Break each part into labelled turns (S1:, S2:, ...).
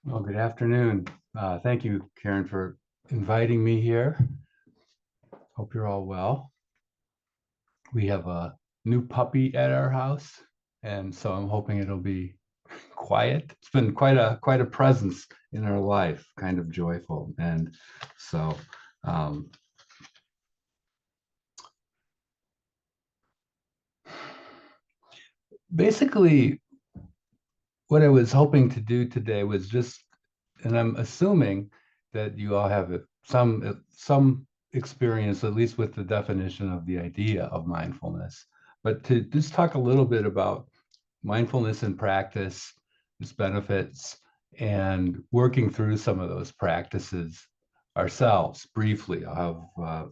S1: Well, good afternoon. Thank you, Karen, for inviting me here. Hope you're all well. We have a new puppy at our house, and so I'm hoping it'll be quiet. It's been quite a presence in our life, kind of joyful, and so um, basically, what I was hoping to do today was just, and I'm assuming that you all have some experience, at least with the definition of the idea of mindfulness, but to just talk a little bit about mindfulness in practice, its benefits, and working through some of those practices ourselves briefly. I'll have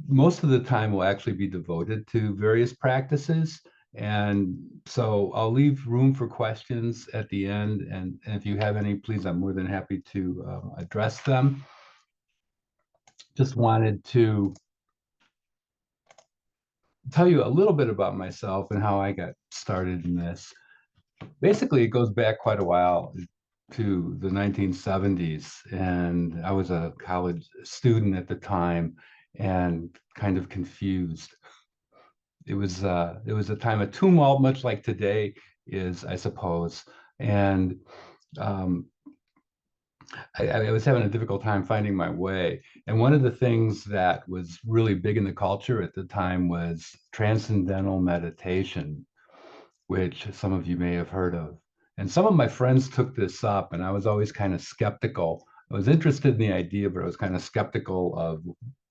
S1: most of the time will actually be devoted to various practices. And so I'll leave room for questions at the end. And if you have any, please, I'm more than happy to address them. Just wanted to tell you a little bit about myself and how I got started in this. Basically, it goes back quite a while to the 1970s. And I was a college student at the time and kind of confused. It was a time of tumult, much like today is, I suppose. And um, I was having a difficult time finding my way. And one of the things that was really big in the culture at the time was transcendental meditation, which some of you may have heard of. And some of my friends took this up, and I was always kind of skeptical. I was interested in the idea, but I was kind of skeptical of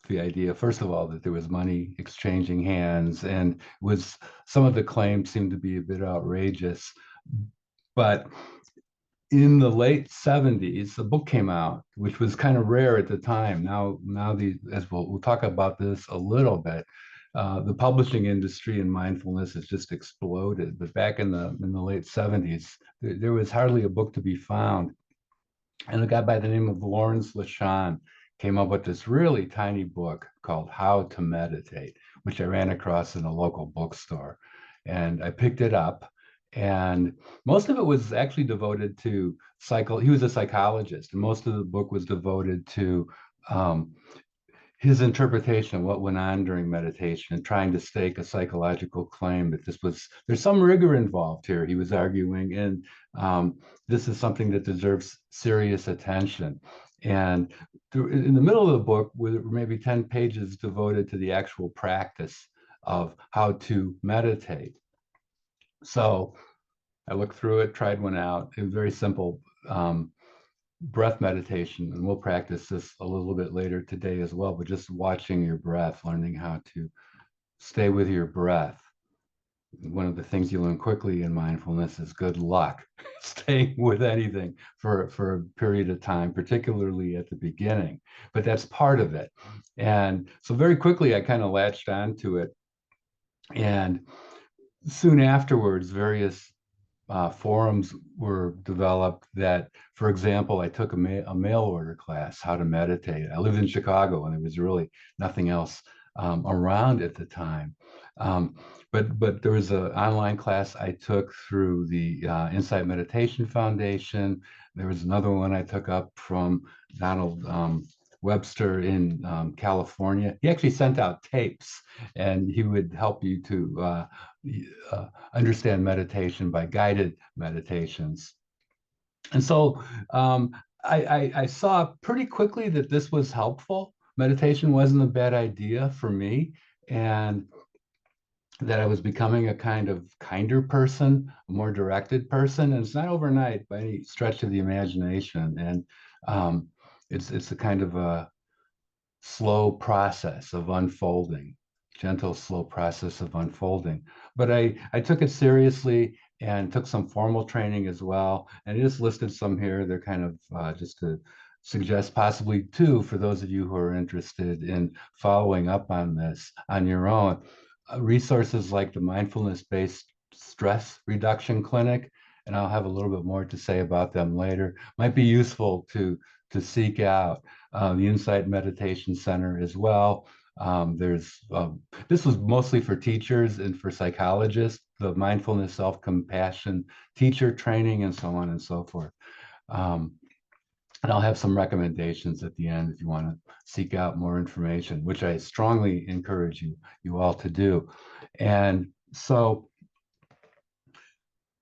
S1: the idea, first of all, that there was money exchanging hands, and was some of the claims seemed to be a bit outrageous. But in the late 70s, a book came out, which was kind of rare at the time. Now as we'll talk about this a little bit, the publishing industry in mindfulness has just exploded. But back in the late 70s, there was hardly a book to be found. And a guy by the name of Lawrence LeShan came up with this really tiny book called How to Meditate, which I ran across in a local bookstore. And I picked it up. And most of it was actually devoted to he was a psychologist, and most of the book was devoted to um, his interpretation of what went on during meditation and trying to stake a psychological claim that there's some rigor involved here, he was arguing, and this is something that deserves serious attention. And in the middle of the book were maybe 10 pages devoted to the actual practice of how to meditate. So I looked through it, tried one out. It was very simple. Breath meditation, and we'll practice this a little bit later today as well, but just watching your breath, learning how to stay with your breath. One of the things you learn quickly in mindfulness is good luck staying with anything for a period of time, particularly at the beginning. But that's part of it. And so very quickly, I kind of latched onto it. And soon afterwards, various forums were developed that, for example, I took a mail order class, how to meditate. I lived in Chicago, and there was really nothing else around at the time. Um, but there was an online class I took through the Insight Meditation Foundation. There was another one I took up from Donald Webster in California. He actually sent out tapes, and he would help you to understand meditation by guided meditations. And so I saw pretty quickly that this was helpful. Meditation wasn't a bad idea for me, and that I was becoming a kind of kinder person, a more directed person. And it's not overnight by any stretch of the imagination. And it's a kind of a slow process of unfolding, gentle, slow process of unfolding. But I took it seriously and took some formal training as well. And I just listed some here. They're kind of just to suggest possibly two for those of you who are interested in following up on this on your own. Resources like the mindfulness-based stress reduction clinic, and I'll have a little bit more to say about them later, might be useful to seek out. The Insight Meditation Center as well. This was mostly for teachers and for psychologists, the mindfulness self-compassion teacher training and so on and so forth. Um, And I'll have some recommendations at the end if you want to seek out more information, which I strongly encourage you all to do. And so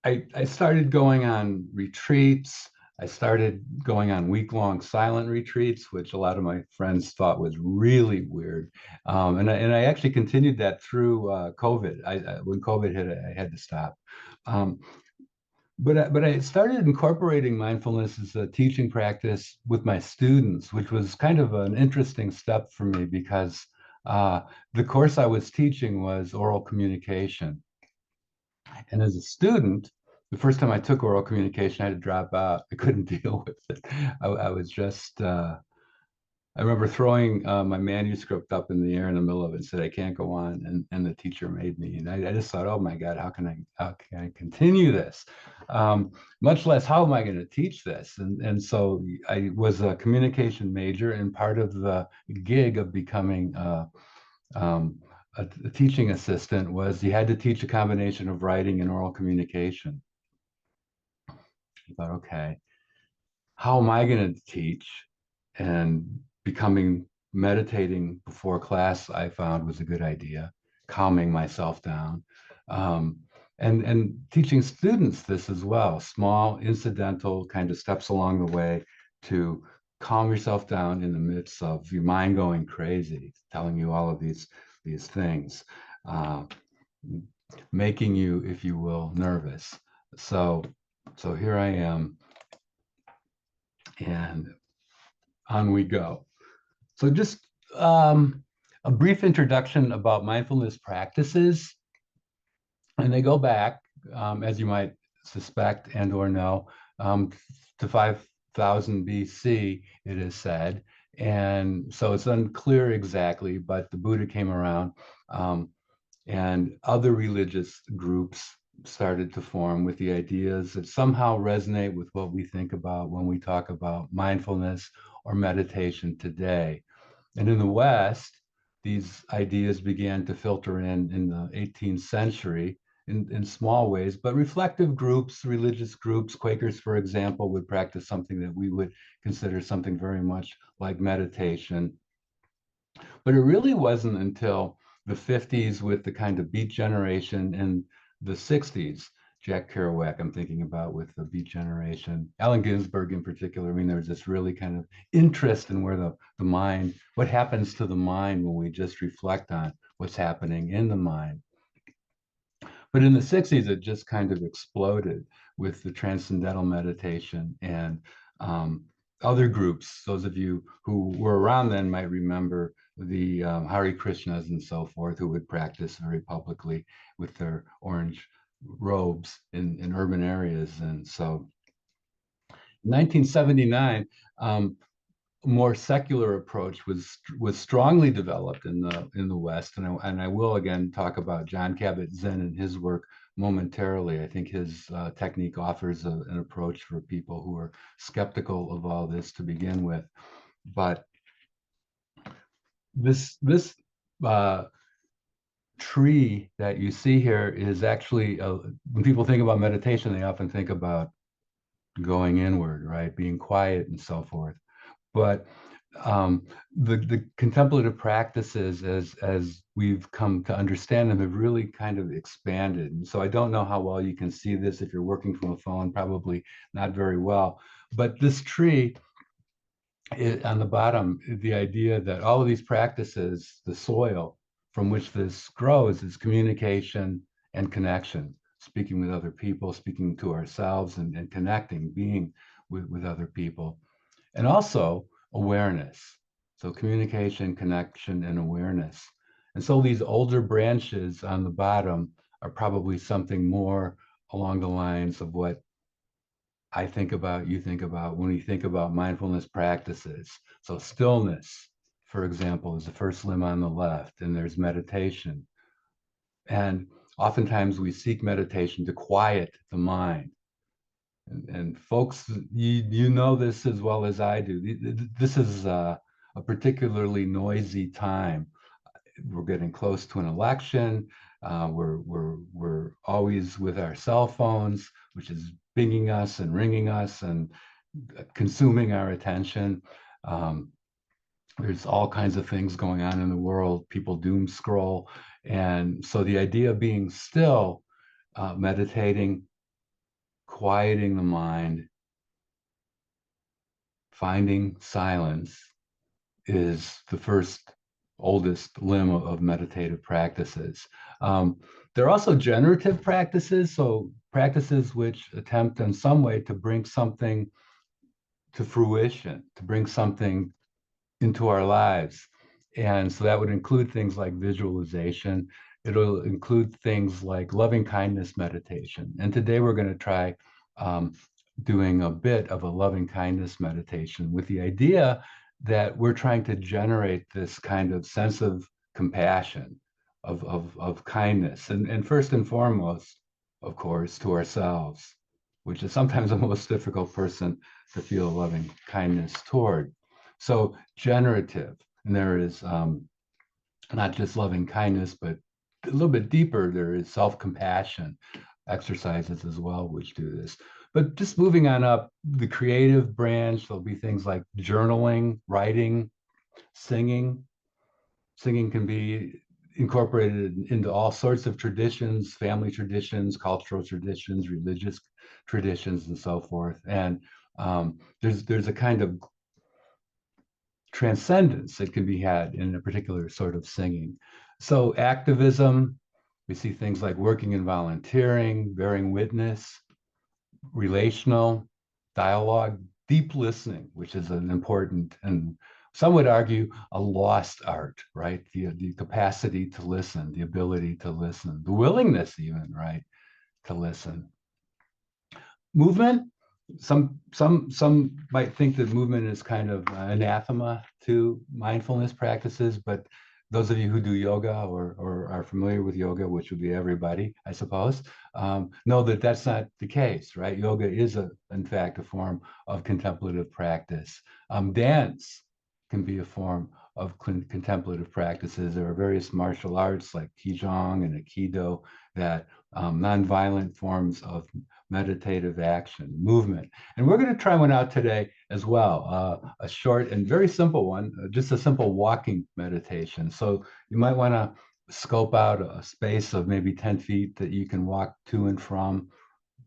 S1: I started going on retreats. I started going on week-long silent retreats, which a lot of my friends thought was really weird. And I actually continued that through COVID. When COVID hit, I had to stop. Um, but I started incorporating mindfulness as a teaching practice with my students, which was kind of an interesting step for me because the course I was teaching was oral communication. And as a student, the first time I took oral communication, I had to drop out. I couldn't deal with it. I was just, I remember throwing my manuscript up in the air in the middle of it and said, I can't go on. And the teacher made me. And I just thought, oh my God, how can I continue this? Much less, how am I going to teach this? And so I was a communication major, and part of the gig of becoming um, a teaching assistant was you had to teach a combination of writing and oral communication. I thought, okay, how am I going to teach? And becoming meditating before class, I found was a good idea, calming myself down. Um, and teaching students this as well, small, incidental kind of steps along the way to calm yourself down in the midst of your mind going crazy, telling you all of these things, uh, making you, if you will, nervous. So, so here I am, and on we go. So just a brief introduction about mindfulness practices, and they go back, as you might suspect and or know, to 5,000 BC, it is said. And so it's unclear exactly, but the Buddha came around, um, and other religious groups started to form with the ideas that somehow resonate with what we think about when we talk about mindfulness or meditation today. And in the West, these ideas began to filter in the 18th century in small ways, but reflective groups, religious groups, Quakers, for example, would practice something that we would consider something very much like meditation. But it really wasn't until the 50s with the kind of Beat Generation and the 60s, Jack Kerouac, I'm thinking about with the Beat Generation, Allen Ginsberg in particular. I mean, there's this really kind of interest in where the mind, what happens to the mind when we just reflect on what's happening in the mind. But in the 60s, it just kind of exploded with the transcendental meditation and other groups. Those of you who were around then might remember the Hare Krishnas and so forth, who would practice very publicly with their orange robes in urban areas. And so in 1979, more secular approach was strongly developed in the West, and I will again talk about John Kabat-Zinn and his work momentarily. I think his technique offers an approach for people who are skeptical of all this to begin with. But this uh, tree that you see here is actually when people think about meditation, they often think about going inward, right, being quiet and so forth. But the contemplative practices, as we've come to understand them, have really kind of expanded. And so I don't know how well you can see this if you're working from a phone, probably not very well. But this tree on the bottom, the idea that all of these practices, the soil from which this grows, is communication and connection, speaking with other people, speaking to ourselves, and connecting, being with other people. And also awareness. So communication, connection, and awareness. And so these older branches on the bottom are probably something more along the lines of what I think about, you think about when we think about mindfulness practices. So stillness, for example, is the first limb on the left, and there's meditation. And oftentimes we seek meditation to quiet the mind. And folks, you know this as well as I do. This is a particularly noisy time. We're getting close to an election. We're always with our cell phones, which is pinging us and ringing us, and consuming our attention. Um, there's all kinds of things going on in the world. People doom scroll. And so the idea of being still, meditating, quieting the mind, finding silence is the first oldest limb of meditative practices. Um, there are also generative practices, so practices which attempt in some way to bring something to fruition, to bring something into our lives. And so that would include things like visualization. It'll include things like loving kindness meditation. And today we're going to try doing a bit of a loving kindness meditation with the idea that we're trying to generate this kind of sense of compassion, of kindness. And first and foremost, of course, to ourselves, which is sometimes the most difficult person to feel loving kindness toward. So generative, and there is not just loving kindness, but a little bit deeper, there is self-compassion exercises as well, which do this. But just moving on up, the creative branch, there'll be things like journaling, writing, singing. Singing can be incorporated into all sorts of traditions, family traditions, cultural traditions, religious traditions, and so forth. And there's a kind of transcendence that can be had in a particular sort of singing. So activism, we see things like working and volunteering, bearing witness, relational, dialogue, deep listening, which is an important and some would argue a lost art, right? The capacity to listen, the ability to listen, the willingness even, right, to listen. Movement, some might think that movement is kind of anathema to mindfulness practices, but those of you who do yoga or are familiar with yoga, which would be everybody, I suppose, know that that's not the case, right? Yoga is, in fact, a form of contemplative practice. Dance can be a form of contemplative practices. There are various martial arts like Qigong and Aikido that nonviolent forms of meditative action, movement. And we're going to try one out today as well, a short and very simple one, just a simple walking meditation. So you might want to scope out a space of maybe 10 feet that you can walk to and from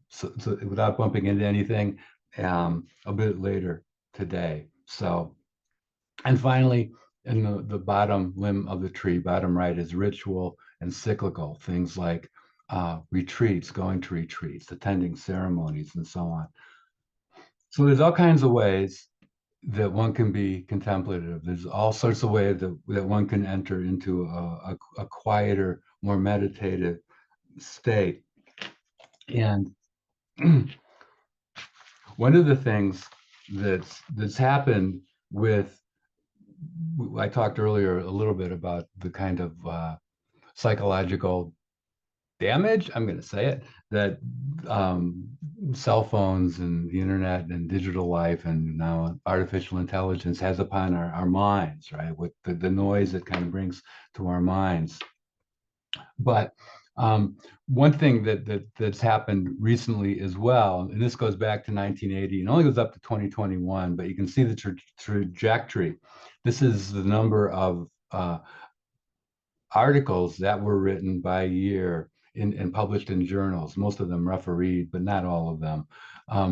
S1: so without bumping into anything a bit later today. So, and finally, in the bottom limb of the tree, bottom right, is ritual and cyclical, things like retreats, going to retreats, attending ceremonies, and so on. So there's all kinds of ways that one can be contemplative. There's all sorts of ways that one can enter into a quieter, more meditative state. And one of the things that's happened with, I talked earlier a little bit about the kind of psychological damage, I'm going to say it, that um, cell phones and the internet and digital life and now artificial intelligence has upon our minds, right? With the noise it kind of brings to our minds. But one thing that's happened recently as well, and this goes back to 1980 and only goes up to 2021, but you can see the trajectory. This is the number of articles that were written by year and published in journals, most of them refereed, but not all of them.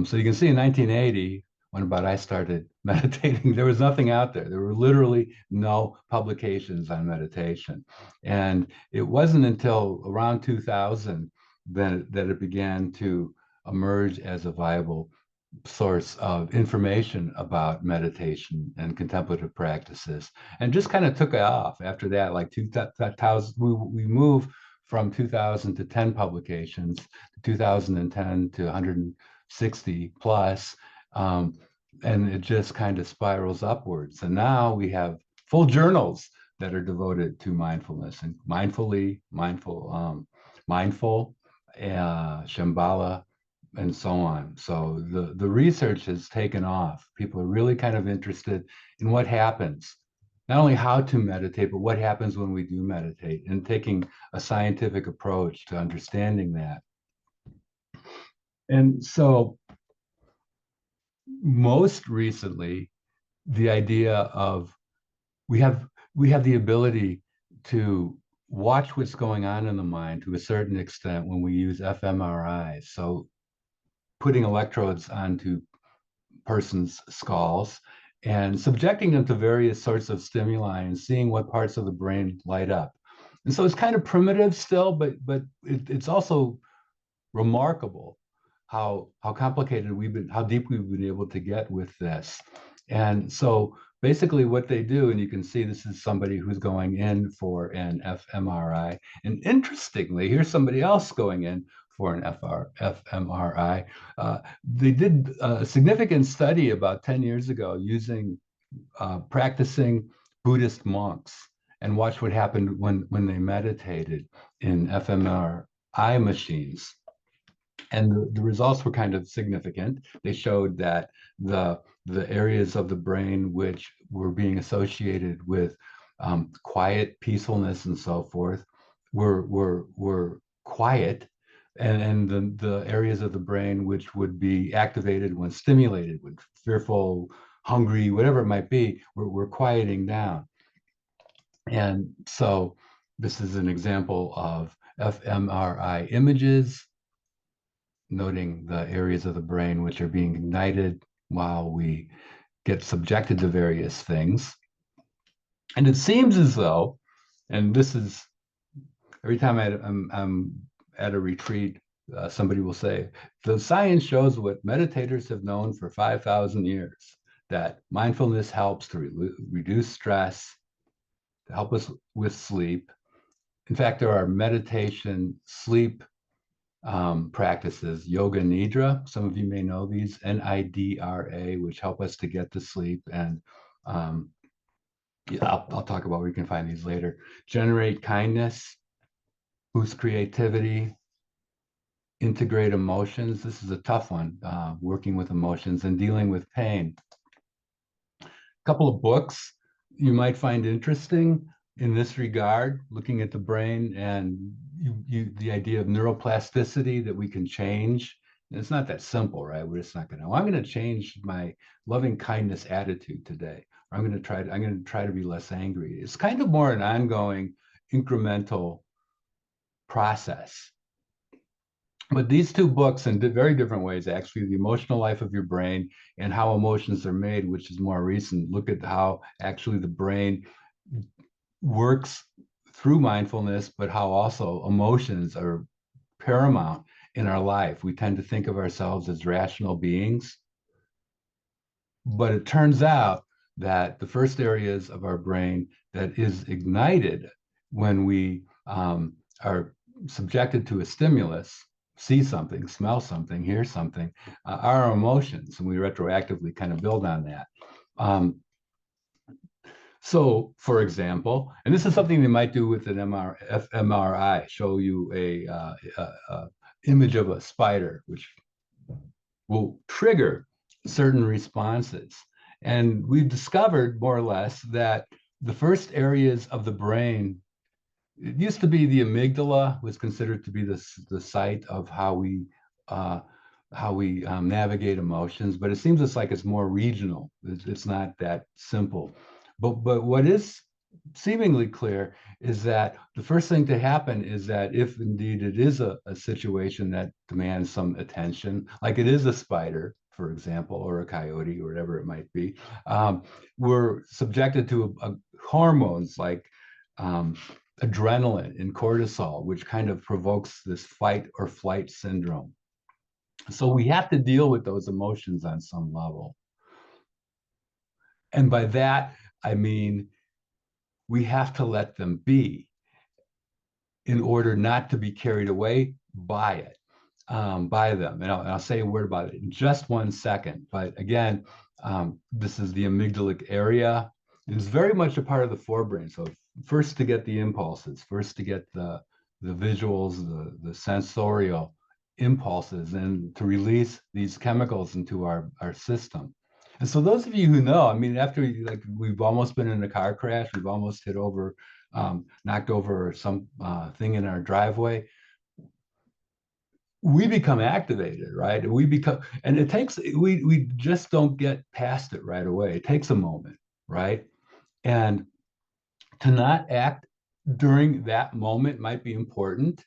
S1: So you can see in 1980, when about I started meditating, there was nothing out there. There were literally no publications on meditation. And it wasn't until around 2000 that it began to emerge as a viable source of information about meditation and contemplative practices, and just kind of took off after that. Like 2000, we move from 2000 to 10 publications, 2010 to 160 plus, and it just kind of spirals upwards. And now we have full journals that are devoted to mindfulness and mindful, Shambhala, and so on. So the research has taken off. People are really kind of interested in what happens, not only how to meditate, but what happens when we do meditate, and taking a scientific approach to understanding that. And so most recently, the idea of we have we have the ability to watch what's going on in the mind to a certain extent when we use fMRI. So putting electrodes onto person's skulls and subjecting them to various sorts of stimuli and seeing what parts of the brain light up. And so it's kind of primitive still, but it's also remarkable how complicated how deep we've been able to get with this. And so basically what they do, and you can see this is somebody who's going in for an fMRI. And interestingly, here's somebody else going in for an fMRI. They did a significant study about 10 years ago using practicing Buddhist monks and watch what happened when they meditated in fMRI machines. And the results were kind of significant. They showed that the areas of the brain which were being associated with quiet, peacefulness, and so forth were quiet, and the areas of the brain which would be activated when stimulated, when fearful, hungry, whatever it might be, were quieting down. And so this is an example of fMRI images noting the areas of the brain which are being ignited while we get subjected to various things. And it seems as though, and this is every time I'm at a retreat, somebody will say, the science shows what meditators have known for 5,000 years, that mindfulness helps to reduce stress, to help us with sleep. In fact, there are meditation sleep practices, yoga nidra. Some of you may know these, NIDRA, which help us to get to sleep. And yeah, I'll talk about where you can find these later. Generate kindness, boost creativity, integrate emotions. This is a tough one, working with emotions and dealing with pain. A couple of books you might find interesting in this regard, looking at the brain and the idea of neuroplasticity, that we can change. And it's not that simple, right? We're just not going to, I'm going to change my loving kindness attitude today. Or I'm going to try to be less angry. It's kind of more an ongoing incremental process. But these two books, in very different ways, actually, The Emotional Life of Your Brain and How Emotions Are Made, which is more recent, look at how actually the brain works through mindfulness, but how also emotions are paramount in our life. We tend to think of ourselves as rational beings, but it turns out that the first areas of our brain that is ignited when we are subjected to a stimulus, see something, smell something, hear something, are our emotions, and we retroactively kind of build on that. So, for example, and this is something they might do with an fMRI, show you a image of a spider, which will trigger certain responses. And we've discovered more or less that the first areas of the brain, it used to be the amygdala was considered to be the site of how we navigate emotions, but it seems it's more regional. It's not that simple. But what is seemingly clear is that the first thing to happen is that if indeed it is a situation that demands some attention, like it is a spider, for example, or a coyote, or whatever it might be, we're subjected to hormones like adrenaline and cortisol, which kind of provokes this fight or flight syndrome. So we have to deal with those emotions on some level. And by that, I mean, we have to let them be in order not to be carried away by it, by them. And I'll say a word about it in just 1 second. But again, this is the amygdalic area. It's very much a part of the forebrain. So first to get the impulses, first to get the visuals, the sensorial impulses, and to release these chemicals into our system. And so those of you who know, I mean, after we've almost been in a car crash, we've almost hit over, knocked over some thing in our driveway. we become activated, right? We become, and it takes, we just don't get past it right away. It takes a moment, right? And to not act during that moment might be important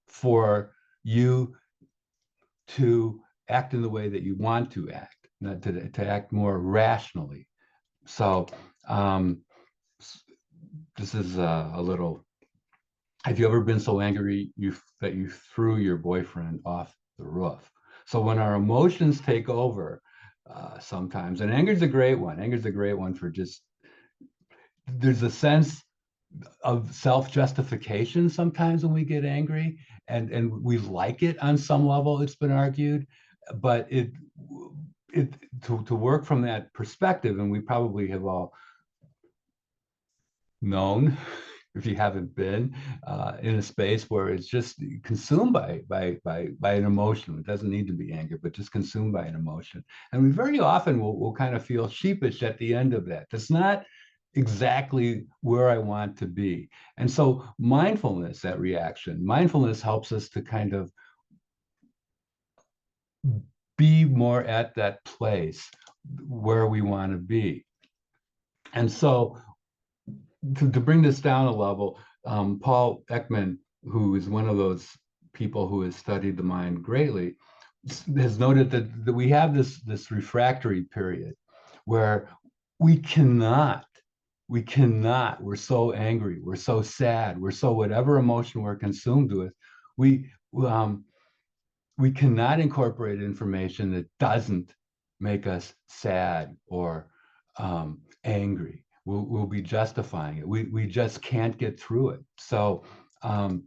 S1: for you to act in the way that you want to act, not to act more rationally. So um, this is a little, have you ever been so angry that you threw your boyfriend off the roof? So when our emotions take over, sometimes, and anger's a great one. Anger's a great one for just, there's a sense of self-justification sometimes when we get angry, and we like it on some level, it's been argued, but it to work from that perspective, and we probably have all known, if you haven't been in a space where it's just consumed by an emotion. It doesn't need to be anger, but just consumed by an emotion. And we very often will kind of feel sheepish at the end of that. That's not exactly where I want to be. And so mindfulness, that reaction, mindfulness helps us to kind of be more at that place where we want to be. And so to bring this down a level, Paul Ekman, who is one of those people who has studied the mind greatly, has noted that we have this refractory period where we cannot, we're so angry, we're so sad, we're so whatever emotion we're consumed with, we um, we cannot incorporate information that doesn't make us sad or angry. We'll be justifying it. We just can't get through it. So I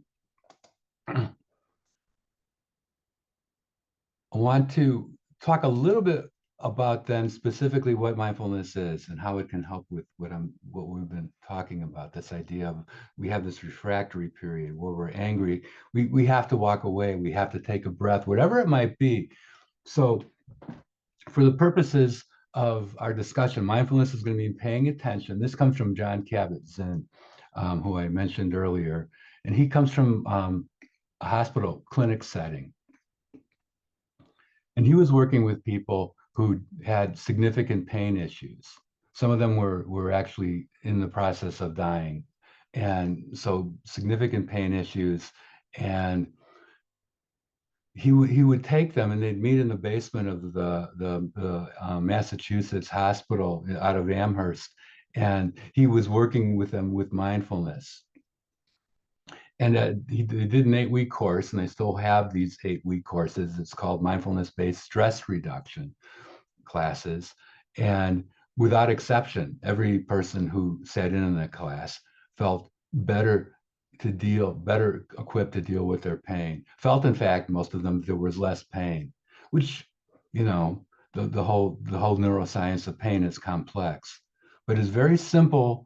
S1: want to talk a little bit about then specifically what mindfulness is and how it can help with what we've been talking about, this idea of we have this refractory period where we're angry, we have to walk away, we have to take a breath, whatever it might be. So for the purposes of our discussion, mindfulness is going to be paying attention. This comes from John Kabat-Zinn, who I mentioned earlier, and he comes from a hospital clinic setting. And he was working with people who had significant pain issues. Some of them were actually in the process of dying. And so significant pain issues. And he would take them and they'd meet in the basement of the Massachusetts hospital out of Amherst. And he was working with them with mindfulness. And they did an 8-week course, and they still have these 8-week courses. It's called mindfulness-based stress reduction classes. And without exception, every person who sat in that class felt better better equipped to deal with their pain. Felt, in fact, most of them, there was less pain, which, you know, the whole neuroscience of pain is complex. But his very simple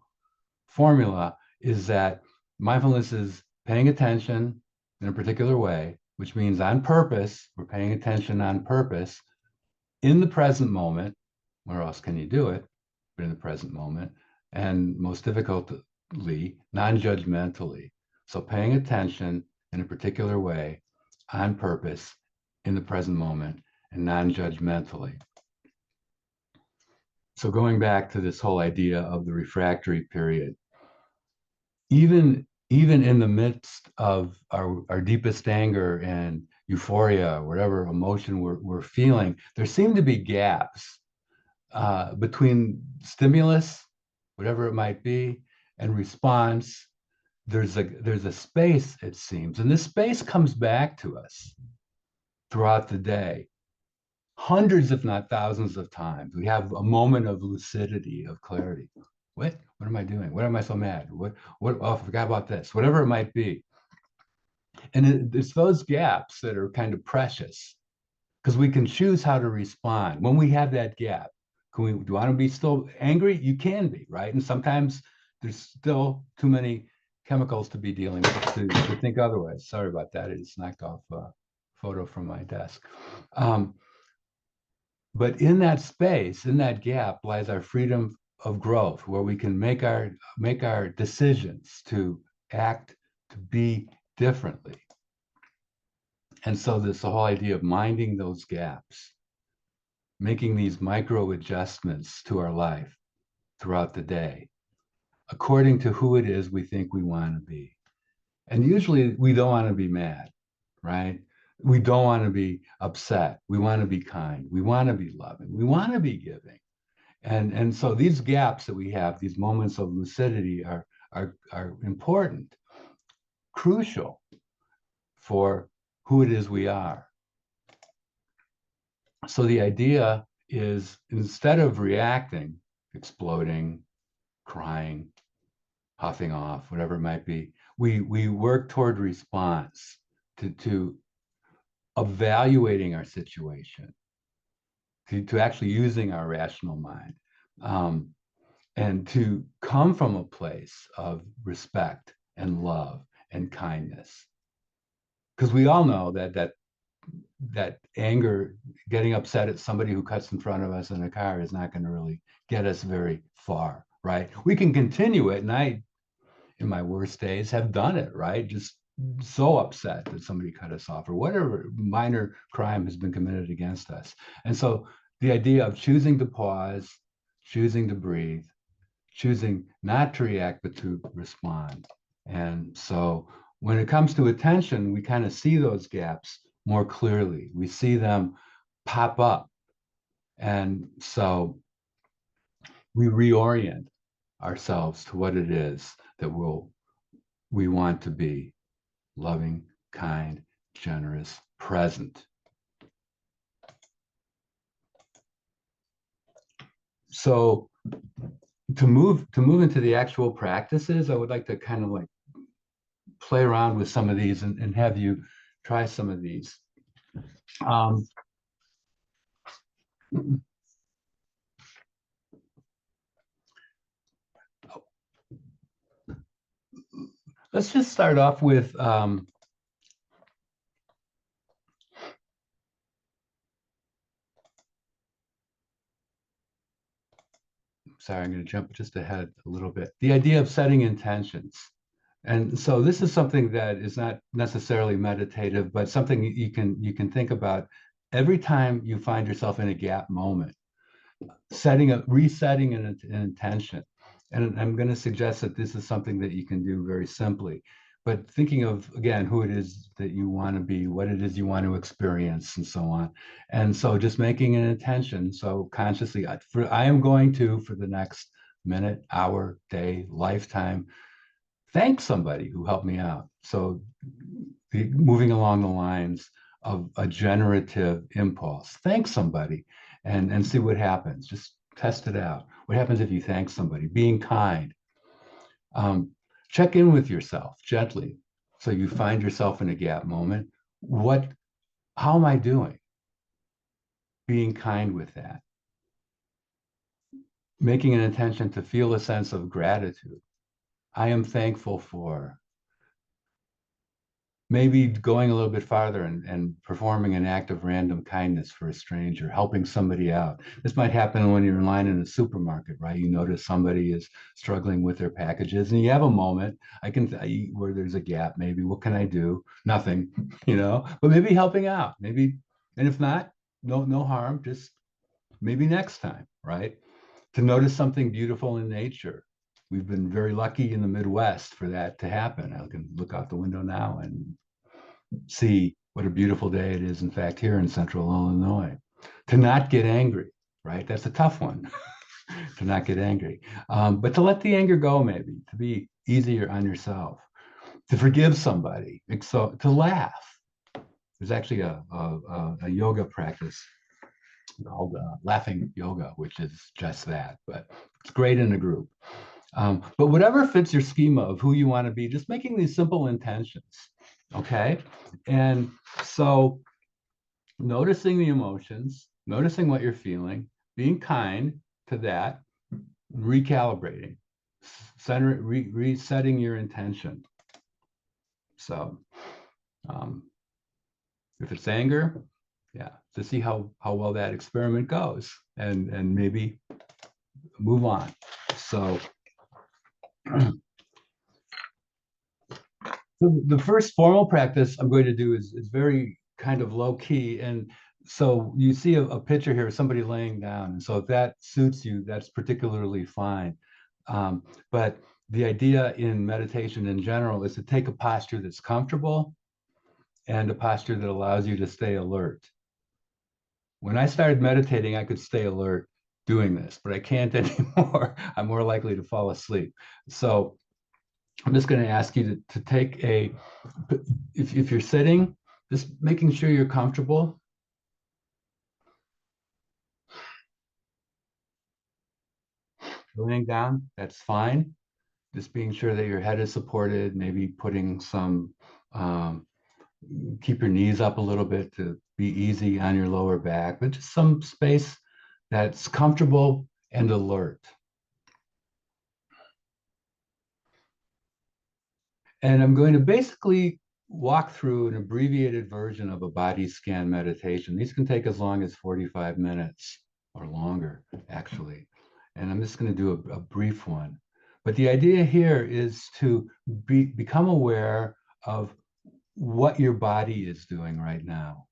S1: formula is that mindfulness is paying attention in a particular way, which means on purpose, we're paying attention on purpose in the present moment. Where else can you do it but in the present moment? And most difficultly, non-judgmentally. So paying attention in a particular way on purpose in the present moment and non-judgmentally. So going back to this whole idea of the refractory period, even in the midst of our deepest anger and euphoria, whatever emotion we're feeling, there seem to be gaps between stimulus, whatever it might be, and response. There's a space, it seems, and this space comes back to us throughout the day, hundreds, if not thousands of times. We have a moment of lucidity, of clarity. What am I doing? What am I so mad? Oh, I forgot about this, whatever it might be. And it's those gaps that are kind of precious because we can choose how to respond when we have that gap. Do you want to be still angry? You can be, right? And sometimes there's still too many chemicals to be dealing with to think otherwise. Sorry about that. I just knocked off a photo from my desk. But in that space, in that gap, lies our freedom of growth, where we can make our decisions to act, to be differently. And so this the whole idea of minding those gaps, making these micro adjustments to our life throughout the day, according to who it is we think we want to be. And usually we don't want to be mad, right? We don't want to be upset. We want to be kind. We want to be loving. We want to be giving. And so these gaps that we have, these moments of lucidity are important, crucial for who it is we are. So the idea is instead of reacting, exploding, crying, huffing off, whatever it might be, we work toward response to evaluating our situation, to actually using our rational mind, and to come from a place of respect and love and kindness. Because we all know that anger, getting upset at somebody who cuts in front of us in a car is not going to really get us very far, right? We can continue it, and I, in my worst days, have done it, right? Just so upset that somebody cut us off or whatever minor crime has been committed against us. And so the idea of choosing to pause, choosing to breathe, choosing not to react, but to respond. And so when it comes to attention, we kind of see those gaps more clearly. We see them pop up. And so we reorient ourselves to what it is that we want to be: loving, kind, generous, present. So to move into the actual practices, I would like to kind of like play around with some of these and have you try some of these. Um, let's just start off with sorry, I'm going to jump just ahead a little bit. The idea of setting intentions. And so this is something that is not necessarily meditative, but something you can think about every time you find yourself in a gap moment, resetting an intention. And I'm going to suggest that this is something that you can do very simply, but thinking of, again, who it is that you want to be, what it is you want to experience, and so on. And so just making an intention. So consciously, I am going to, for the next minute, hour, day, lifetime, thank somebody who helped me out. So moving along the lines of a generative impulse, thank somebody and see what happens. Just test it out. What happens if you thank somebody? Being kind. Um, check in with yourself gently. So you find yourself in a gap moment. How am I doing? Being kind with that. Making an intention to feel a sense of gratitude. I am thankful for. Maybe going a little bit farther and performing an act of random kindness for a stranger, helping somebody out. This might happen when you're in line in a supermarket, right? You notice somebody is struggling with their packages and you have a moment, where there's a gap, maybe, what can I do? Nothing, but maybe helping out, maybe, and if not, no harm, just maybe next time, right? To notice something beautiful in nature. We've been very lucky in the Midwest for that to happen. I can look out the window now and see what a beautiful day it is, in fact, here in central Illinois. To not get angry, right? That's a tough one, to not get angry. But to let the anger go, maybe, to be easier on yourself, to forgive somebody, so to laugh. There's actually a yoga practice called laughing yoga, which is just that, but it's great in a group. But whatever fits your schema of who you want to be, just making these simple intentions, okay? And so noticing the emotions, noticing what you're feeling, being kind to that, recalibrating, resetting your intention. So if it's anger, yeah, to see how well that experiment goes and maybe move on. So the first formal practice I'm going to do is very kind of low key. And so you see a picture here of somebody laying down. And so if that suits you, that's particularly fine. But the idea in meditation in general is to take a posture that's comfortable and a posture that allows you to stay alert. When I started meditating, I could stay alert doing this, but I can't anymore. I'm more likely to fall asleep. So I'm just going to ask you to take if you're sitting, just making sure you're comfortable. Laying down, that's fine. Just being sure that your head is supported, maybe putting some, um, keep your knees up a little bit to be easy on your lower back, but just some space that's comfortable and alert. And I'm going to basically walk through an abbreviated version of a body scan meditation. These can take as long as 45 minutes or longer, actually. And I'm just going to do a brief one. But the idea here is to become aware of what your body is doing right now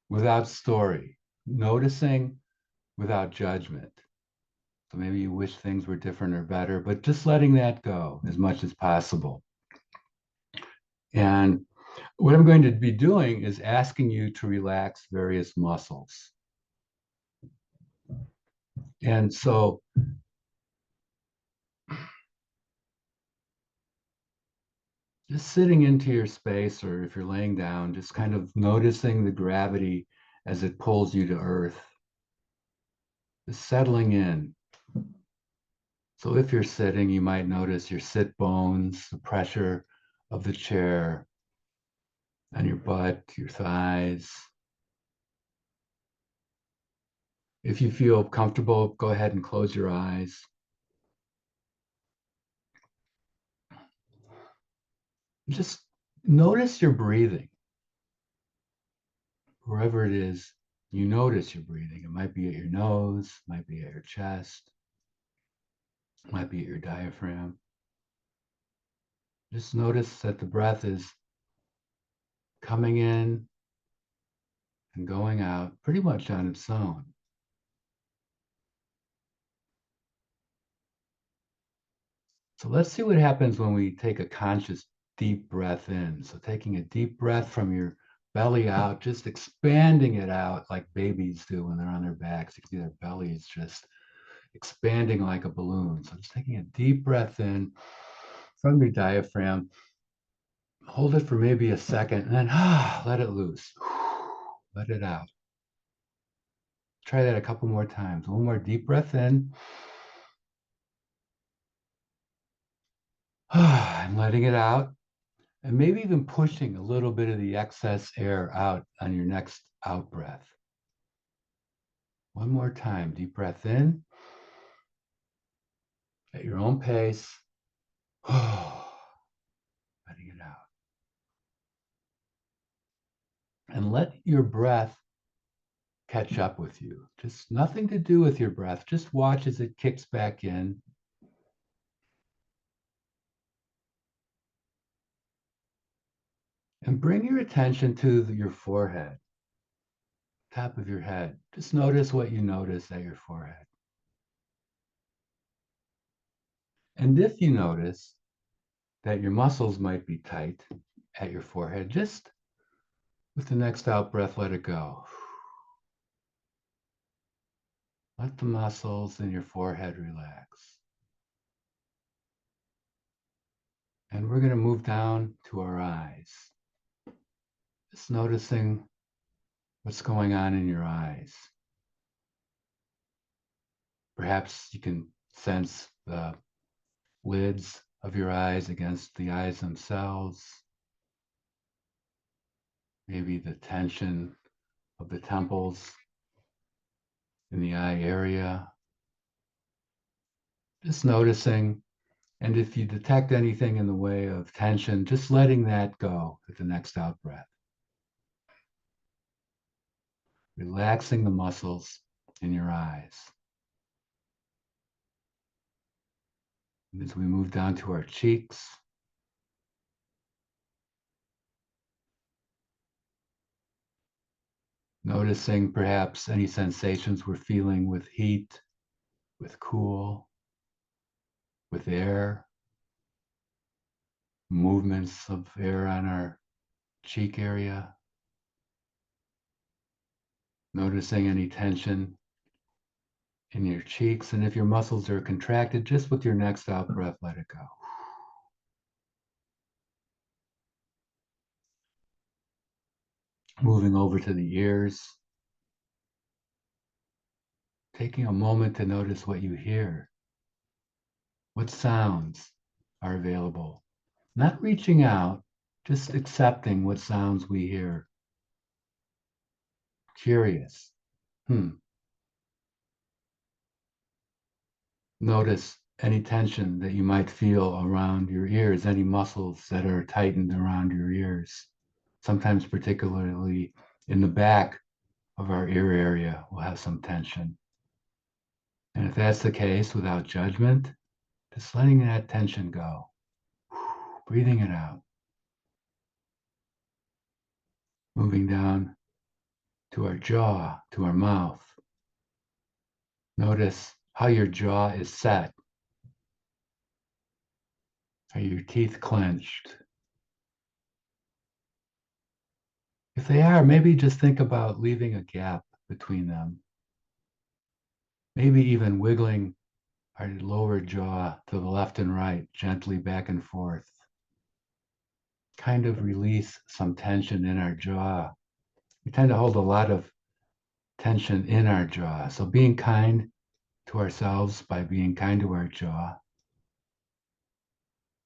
S1: without story, noticing without judgment. So maybe you wish things were different or better, but just letting that go as much as possible. And what I'm going to be doing is asking you to relax various muscles. And so just sitting into your space, or if you're laying down, just kind of noticing the gravity as it pulls you to earth, just settling in. So if you're sitting, you might notice your sit bones, the pressure of the chair on your butt, your thighs. If you feel comfortable, go ahead and close your eyes. Just notice your breathing. Wherever it is, you notice your breathing. It might be at your nose, might be at your chest, might be at your diaphragm. Just notice that the breath is coming in and going out pretty much on its own. So let's see what happens when we take a conscious deep breath in. So taking a deep breath from your belly out, just expanding it out like babies do when they're on their backs. You can see their bellies just expanding like a balloon. So just taking a deep breath in from your diaphragm, hold it for maybe a second, and then let it loose. Let it out. Try that a couple more times. One more deep breath in. And letting it out. And maybe even pushing a little bit of the excess air out on your next out breath. One more time. Deep breath in at your own pace. Letting it out. And let your breath catch up with you. Just nothing to do with your breath. Just watch as it kicks back in. And bring your attention to your forehead, top of your head. Just notice what you notice at your forehead. And if you notice that your muscles might be tight at your forehead, just with the next out breath, let it go. Let the muscles in your forehead relax. And we're going to move down to our eyes. Just noticing what's going on in your eyes. Perhaps you can sense the lids of your eyes against the eyes themselves. Maybe the tension of the temples in the eye area. Just noticing. And if you detect anything in the way of tension, just letting that go at the next out breath. Relaxing the muscles in your eyes. And as we move down to our cheeks, Noticing perhaps any sensations we're feeling with heat, with cool, with air, movements of air on our cheek area. Noticing any tension in your cheeks. And if your muscles are contracted, just with your next out breath, let it go. Moving over to the ears, taking a moment to notice what you hear. What sounds are available? Not reaching out, just accepting what sounds we hear. Curious. Notice any tension that you might feel around your ears, any muscles that are tightened around your ears. Sometimes, particularly in the back of our ear area, we'll have some tension. And if that's the case, without judgment, just letting that tension go, breathing it out, moving down to our jaw, to our mouth. Notice how your jaw is set. Are your teeth clenched? If they are, maybe just think about leaving a gap between them. Maybe even wiggling our lower jaw to the left and right, gently back and forth. Kind of release some tension in our jaw. We tend to hold a lot of tension in our jaw. So being kind to ourselves by being kind to our jaw.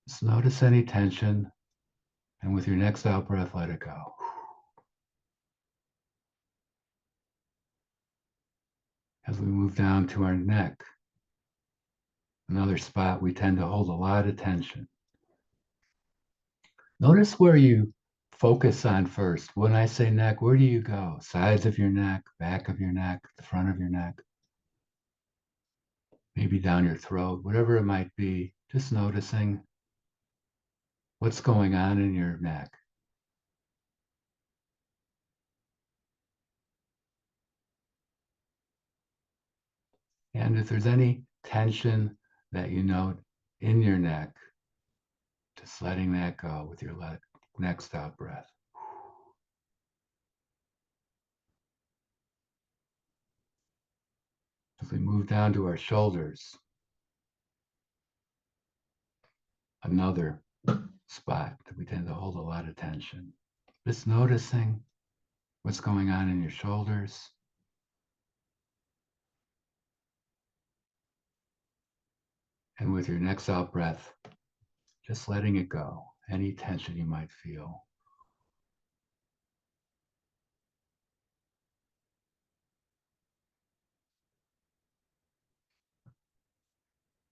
S1: Just notice any tension, and with your next out breath, let it go. As we move down to our neck, another spot we tend to hold a lot of tension. Notice where you focus on first. When I say neck, where do you go? Sides of your neck, back of your neck, the front of your neck, maybe down your throat, whatever it might be, just noticing what's going on in your neck. And if there's any tension that you note in your neck, just letting that go with your next out breath. As we move down to our shoulders, another spot that we tend to hold a lot of tension. Just noticing what's going on in your shoulders. And with your next out breath, just letting it go, any tension you might feel.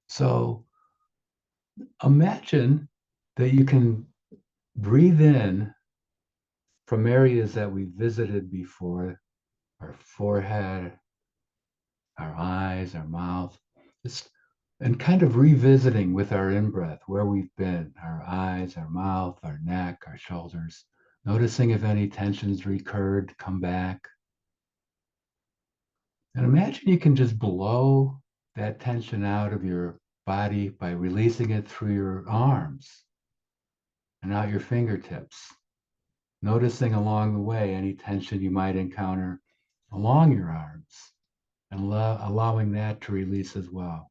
S1: So imagine that you can breathe in from areas that we visited before, our forehead, our eyes, our mouth, just, and kind of revisiting with our in-breath where we've been, our eyes, our mouth, our neck, our shoulders, noticing if any tensions recurred, come back. And imagine you can just blow that tension out of your body by releasing it through your arms and out your fingertips, noticing along the way any tension you might encounter along your arms and allowing that to release as well.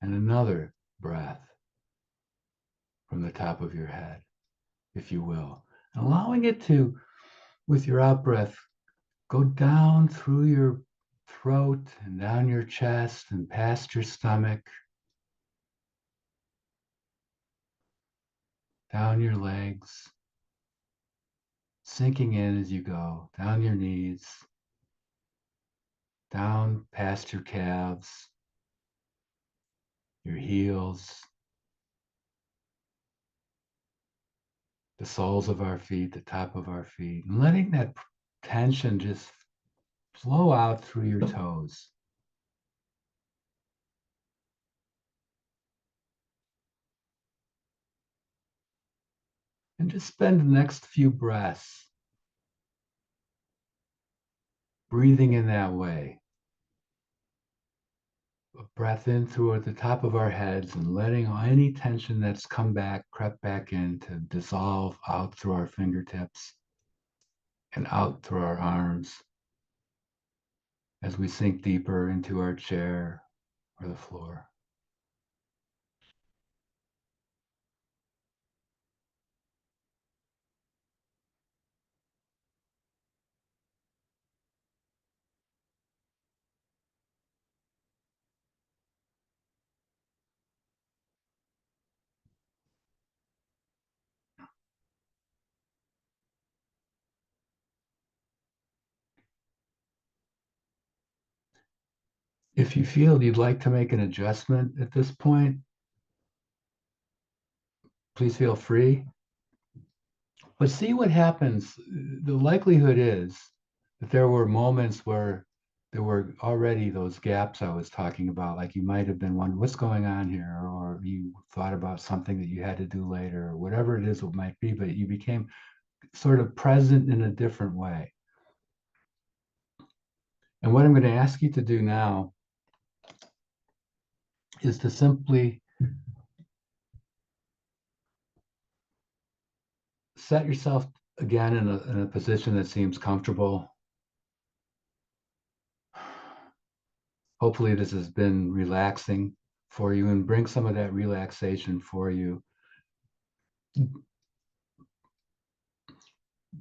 S1: And another breath from the top of your head, if you will, and allowing it to, with your out breath, go down through your throat and down your chest and past your stomach, down your legs, sinking in as you go, down your knees, down past your calves, your heels, the soles of our feet, the top of our feet, and letting that tension just flow out through your toes. And just spend the next few breaths breathing in that way. A breath in through at the top of our heads and letting any tension that's come back, crept back in to dissolve out through our fingertips and out through our arms as we sink deeper into our chair or the floor. If you feel you'd like to make an adjustment at this point, please feel free. But see what happens. The likelihood is that there were moments where there were already those gaps I was talking about, like you might have been wondering what's going on here, or you thought about something that you had to do later, or whatever it is it might be, but you became sort of present in a different way. And what I'm going to ask you to do now is to simply set yourself again in a position that seems comfortable. Hopefully, this has been relaxing for you and bring some of that relaxation for you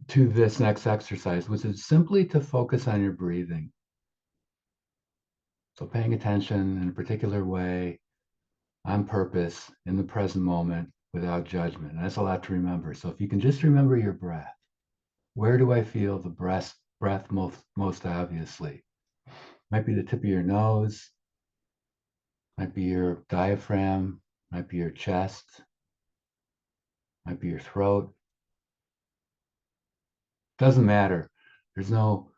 S1: to this next exercise, which is simply to focus on your breathing. So, paying attention in a particular way, on purpose, in the present moment, without judgment. And that's a lot to remember. So, if you can just remember your breath, where do I feel the breath most obviously? Might be the tip of your nose, might be your diaphragm, might be your chest, might be your throat. Doesn't matter. There's no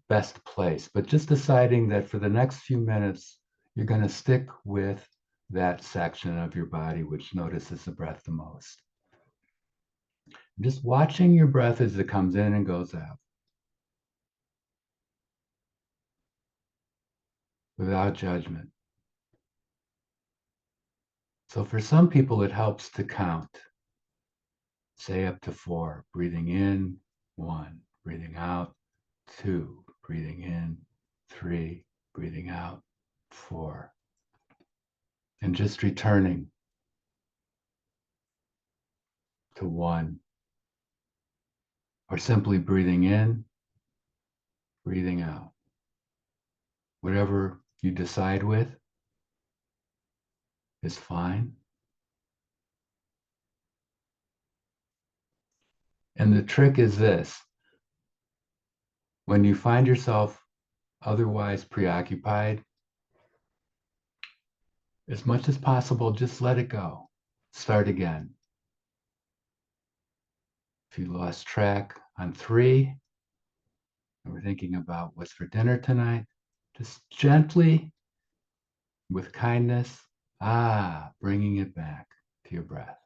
S1: best place, but just deciding that for the next few minutes, you're going to stick with that section of your body which notices the breath the most. Just watching your breath as it comes in and goes out without judgment. So for some people, it helps to count, say up to 4, breathing in, 1, breathing out, 2, breathing in, 3, breathing out, 4. And just returning to 1, or simply breathing in, breathing out. Whatever you decide with is fine. And the trick is this: when you find yourself otherwise preoccupied, as much as possible, just let it go. Start again. If you lost track on 3, and we're thinking about what's for dinner tonight, just gently, with kindness, bringing it back to your breath.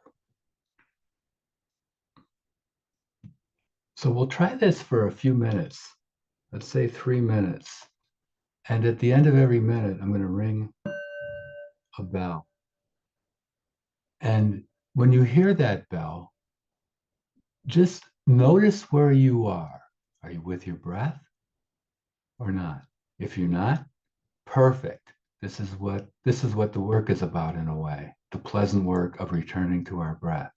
S1: So we'll try this for a few minutes. Let's say 3 minutes. And at the end of every minute, I'm going to ring a bell. And when you hear that bell, just notice where you are. Are you with your breath or not? If you're not, perfect. This is what the work is about in a way, the pleasant work of returning to our breath.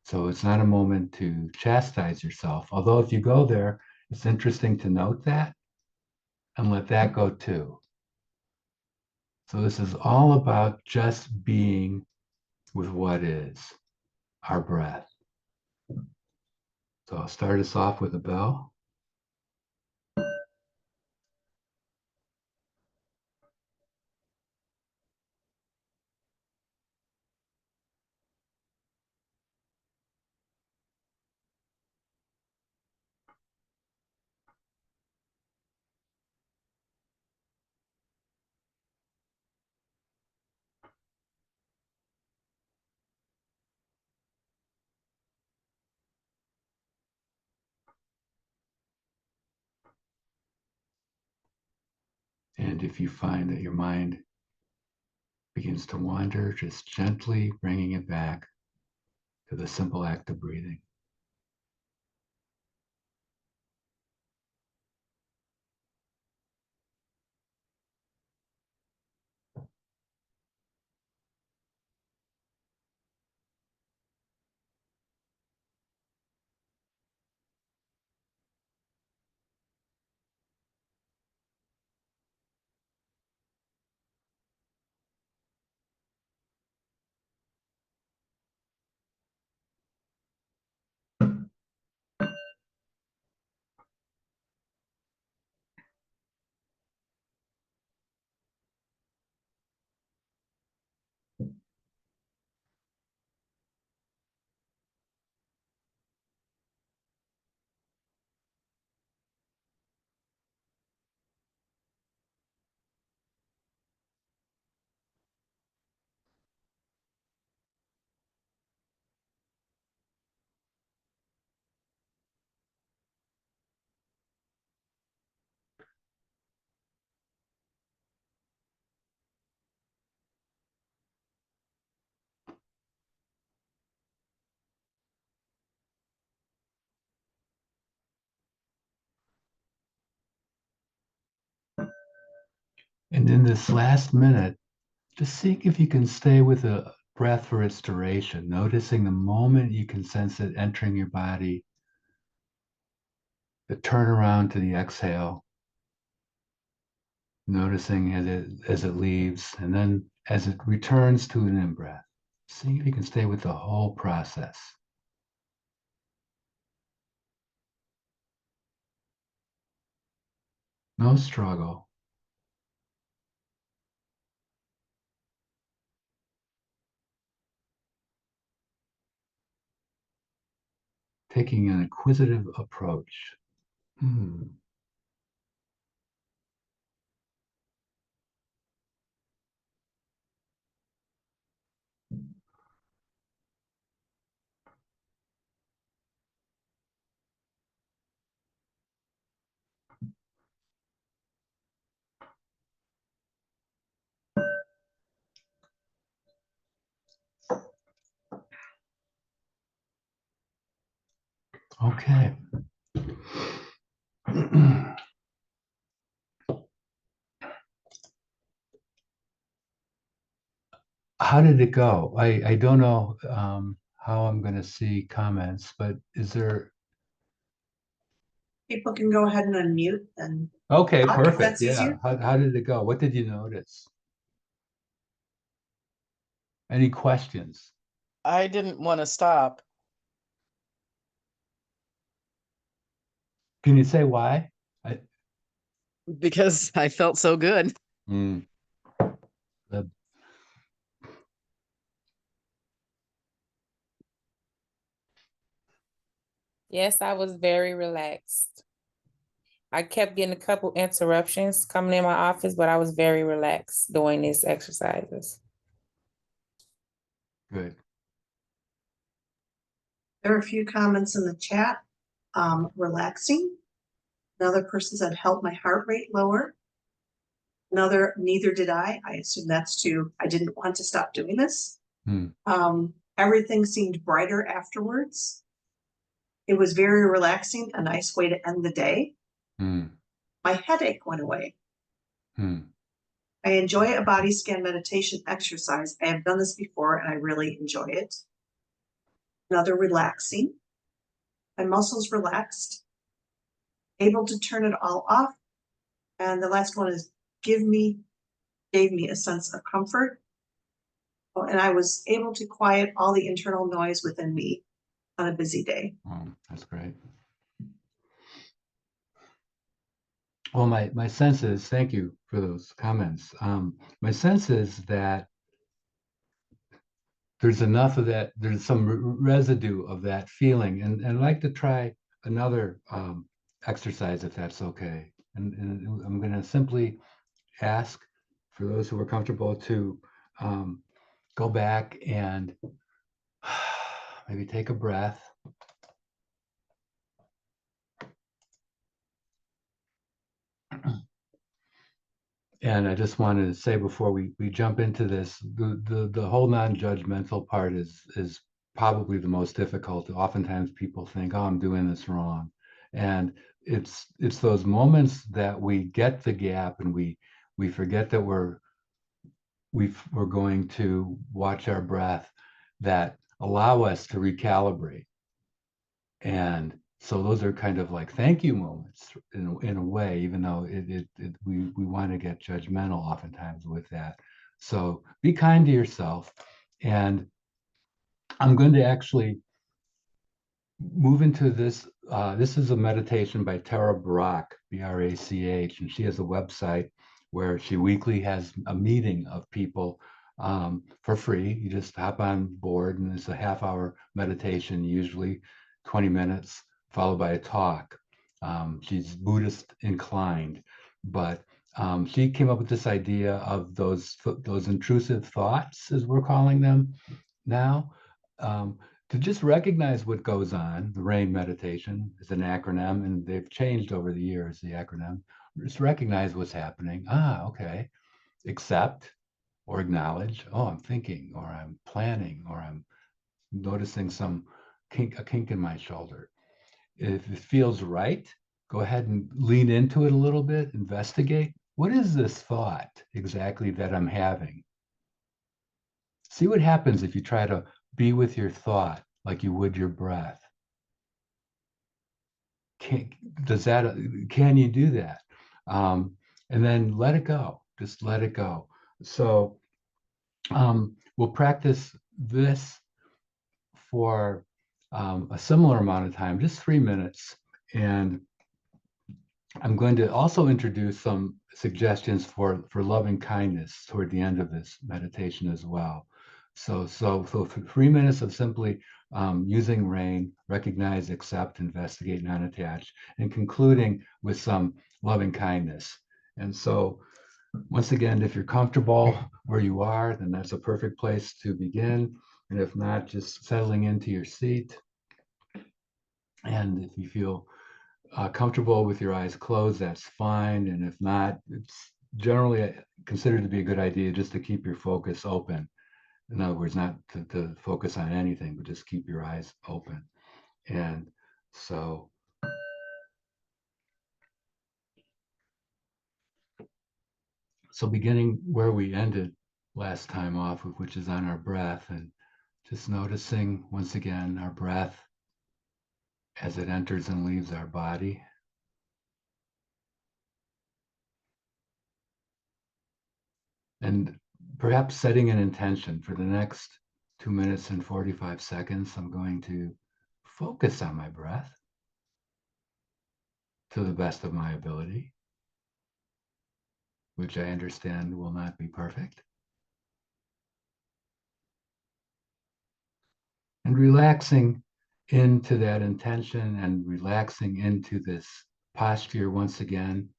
S1: So it's not a moment to chastise yourself. Although if you go there, it's interesting to note that and let that go too. So this is all about just being with what is, our breath. So I'll start us off with a bell. And if you find that your mind begins to wander, just gently bringing it back to the simple act of breathing. And in this last minute, just seeing if you can stay with a breath for its duration, noticing the moment you can sense it entering your body, the turnaround to the exhale, noticing as it leaves, and then as it returns to an in-breath. Seeing if you can stay with the whole process. No struggle. Taking an inquisitive approach. Hmm. Okay. How did it go? I don't know how I'm going to see comments, but is there?
S2: People can go ahead and unmute and
S1: Okay,
S2: talk if
S1: perfect.
S2: that's
S1: Yeah.
S2: easier.
S1: How did it go? What did you notice? Any questions?
S3: I didn't want to stop
S1: Can you say why? I,
S3: because I felt so good.
S1: mm, the-
S4: Yes, I was very relaxed. I kept getting a couple interruptions coming in my office, but I was very relaxed doing these exercises.
S1: Good.
S2: There are a few comments in the chat. Relaxing. Another person said, help my heart rate lower. Another, neither did I. I assume that's I didn't want to stop doing this.
S1: Hmm.
S2: Everything seemed brighter afterwards. It was very relaxing, a nice way to end the day.
S1: Hmm.
S2: My headache went away.
S1: Hmm.
S2: I enjoy a body scan meditation exercise. I have done this before and I really enjoy it. Another, relaxing. My muscles relaxed, able to turn it all off. And the last one is gave me a sense of comfort. And I was able to quiet all the internal noise within me on a busy day.
S1: Oh, that's great. Well, my sense is, thank you for those comments. My sense is that there's enough of that, there's some residue of that feeling, and I'd like to try another exercise if that's okay. And I'm going to simply ask for those who are comfortable to go back and maybe take a breath. And I just wanted to say before we jump into this, the whole non-judgmental part is probably the most difficult. Oftentimes people think, oh, I'm doing this wrong. And it's those moments that we get the gap and we forget that we're going to watch our breath that allow us to recalibrate. And so those are kind of like thank you moments in a way, even though we want to get judgmental oftentimes with that. So be kind to yourself. And I'm going to actually move into this. This is a meditation by Tara Brach, Brach, and she has a website where she weekly has a meeting of people for free. You just hop on board, and it's a half-hour meditation, usually 20 minutes, followed by a talk. She's Buddhist inclined, but she came up with this idea of those intrusive thoughts, as we're calling them now. Um, to just recognize what goes on. The RAIN meditation is an acronym, and they've changed over the years, the acronym. Just recognize what's happening. Ah, okay. Accept or acknowledge. Oh, I'm thinking, or I'm planning, or I'm noticing a kink in my shoulder. If it feels right, go ahead and lean into it a little bit, investigate. What is this thought exactly that I'm having? See what happens if you try to be with your thought like you would your breath. Can, can you do that? And then let it go. Just let it go. So we'll practice this for a similar amount of time, just 3 minutes. And I'm going to also introduce some suggestions for loving kindness toward the end of this meditation as well. So for 3 minutes of simply using RAIN, recognize, accept, investigate, non-attach, and concluding with some loving kindness. And so once again, if you're comfortable where you are, then that's a perfect place to begin. And if not, just settling into your seat. And if you feel comfortable with your eyes closed, that's fine. And if not, it's generally considered to be a good idea just to keep your focus open. In other words, not to focus on anything, but just keep your eyes open. And so, beginning where we ended last time off, which is on our breath, and just noticing once again our breath as it enters and leaves our body. And perhaps setting an intention for the next 2 minutes and 45 seconds. I'm going to focus on my breath to the best of my ability, which I understand will not be perfect. And relaxing into that intention and relaxing into this posture once again.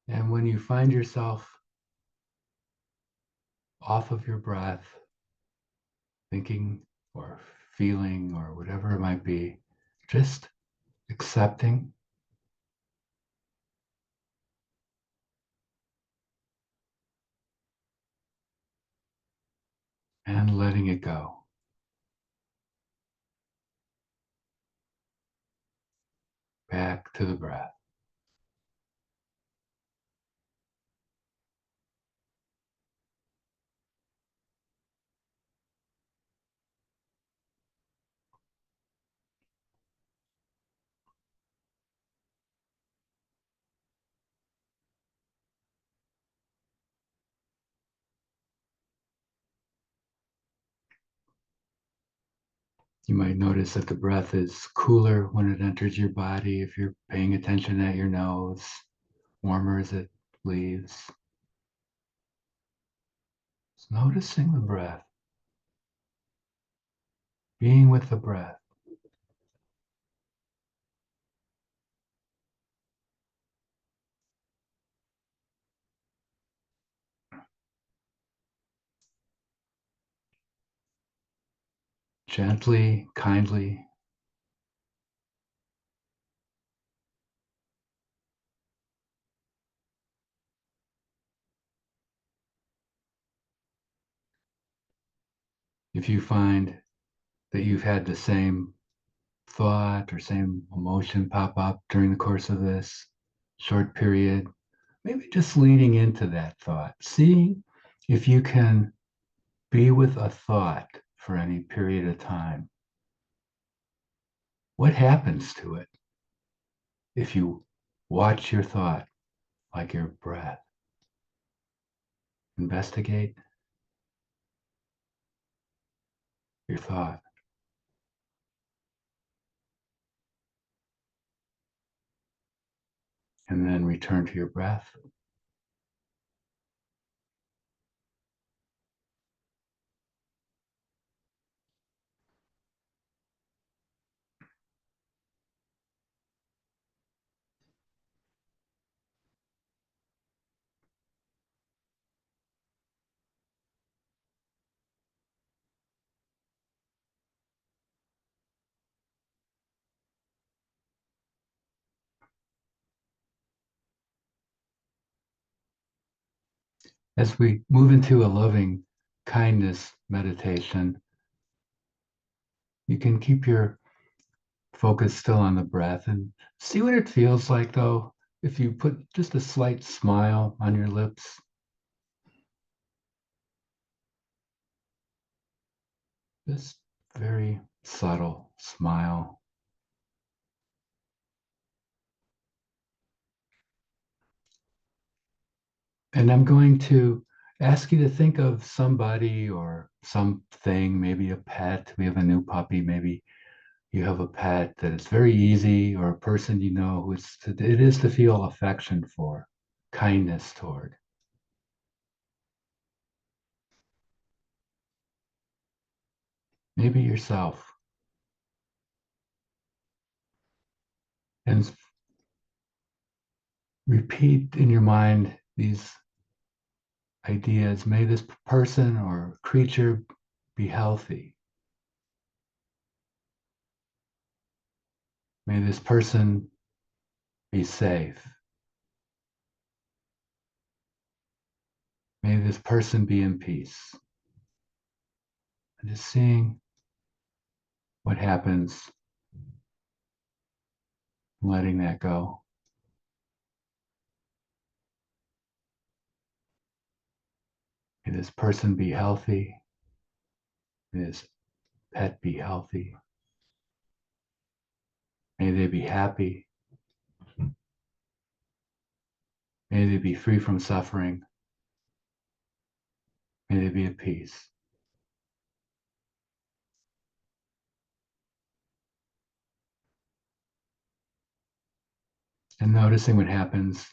S1: And when you find yourself off of your breath, thinking or feeling or whatever it might be, just accepting and letting it go. Back to the breath. You might notice that the breath is cooler when it enters your body if you're paying attention at your nose, warmer as it leaves. Just noticing the breath, being with the breath. gently, kindly. If you find that you've had the same thought or same emotion pop up during the course of this short period, maybe just leaning into that thought, seeing if you can be with a thought for any period of time. What happens to it if you watch your thought like your breath? Investigate your thought. And then return to your breath. As we move into a loving kindness meditation, you can keep your focus still on the breath and see what it feels like, though, if you put just a slight smile on your lips. Just very subtle smile. And I'm going to ask you to think of somebody or something, maybe a pet. We have a new puppy. Maybe you have a pet that it's very easy, or a person you know who it is to feel affection for, kindness toward. Maybe yourself. And repeat in your mind these ideas. May this person or creature be healthy. May this person be safe. May this person be in peace. And just seeing what happens, letting that go. May this person be healthy. May this pet be healthy. May they be happy. May they be free from suffering. May they be at peace. And noticing what happens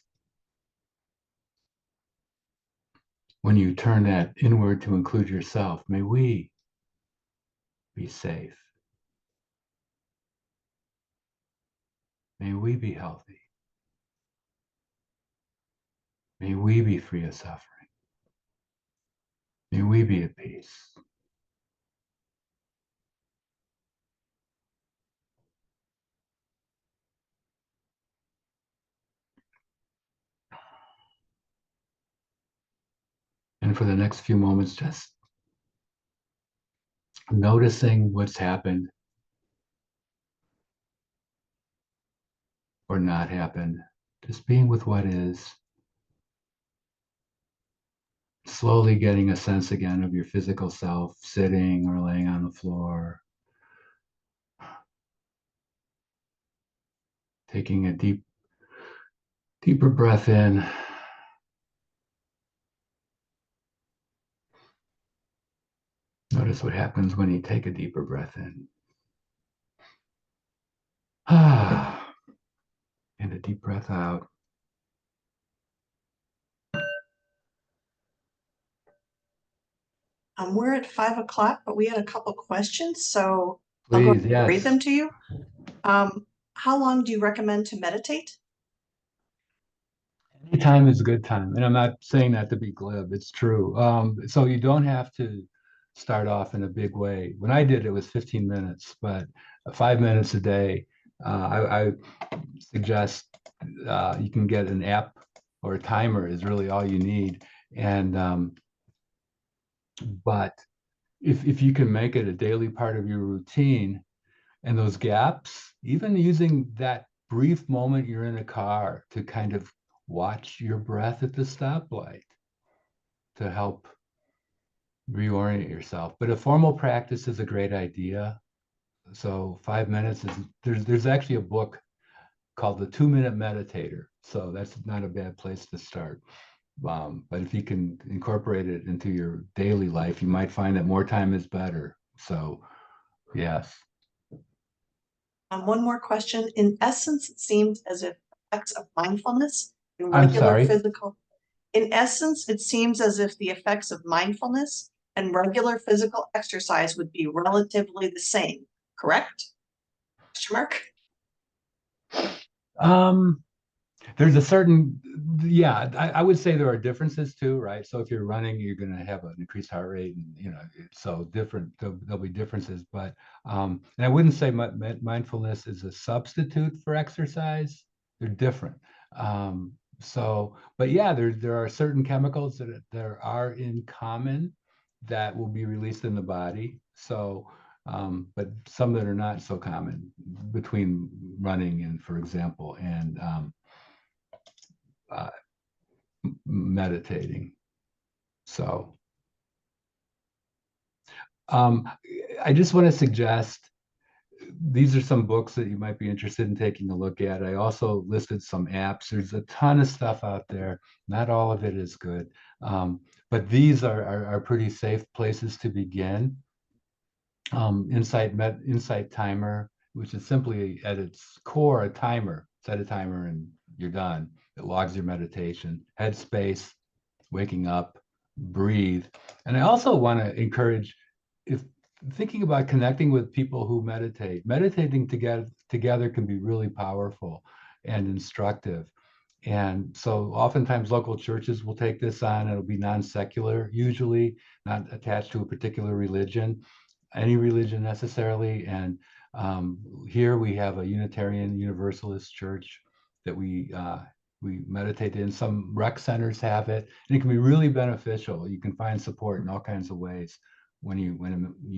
S1: when you turn that inward to include yourself. May we be safe. May we be healthy. May we be free of suffering. May we be at peace. And for the next few moments, just noticing what's happened or not happened. Just being with what is. Slowly getting a sense again of your physical self, sitting or laying on the floor. Taking a deeper breath in. Notice what happens when you take a deeper breath in. And a deep breath out.
S2: We're at 5 o'clock, but we had a couple questions, so I'll go
S1: Please, yes.
S2: read them to you. How long do you recommend to meditate?
S1: Any time is a good time. And I'm not saying that to be glib, it's true. So you don't have to start off in a big way. When I did, it was 15 minutes, but 5 minutes a day. I suggest you can get an app or a timer is really all you need. And but if you can make it a daily part of your routine, and those gaps, even using that brief moment you're in a car to kind of watch your breath at the stoplight to help reorient yourself. But a formal practice is a great idea. So 5 minutes is there's actually a book called the 2 Minute Meditator. So that's not a bad place to start. But if you can incorporate it into your daily life, you might find that more time is better. So yes.
S2: One more question. In essence, it seems as if effects of mindfulness and
S1: I'm
S2: regular
S1: sorry.
S2: physical. In essence, it seems as if the effects of mindfulness and regular physical exercise would be relatively the same, correct? Question mark?
S1: There's a certain, yeah, I would say there are differences too, right? So if you're running, you're going to have an increased heart rate, and so different. There'll be differences, but and I wouldn't say mindfulness is a substitute for exercise. They're different. But yeah, there are certain chemicals that there are in common that will be released in the body. So. But some that are not so common between running and, for example, and uh, meditating. So I just want to suggest these are some books that you might be interested in taking a look at. I also listed some apps. There's a ton of stuff out there. Not all of it is good, but these are pretty safe places to begin. Insight Timer, which is simply at its core a timer. Set a timer and you're done. It logs your meditation. Headspace, waking up, breathe. And I also want to encourage, if thinking about connecting with people who meditate, meditating together can be really powerful and instructive. And so oftentimes local churches will take this on. It'll be non-secular, usually not attached to a particular religion, any religion necessarily. And here we have a Unitarian Universalist church that we meditate in. Some rec centers have it, and it can be really beneficial. You can find support in all kinds of ways when you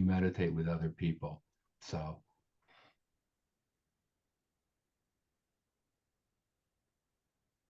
S1: meditate with other people. So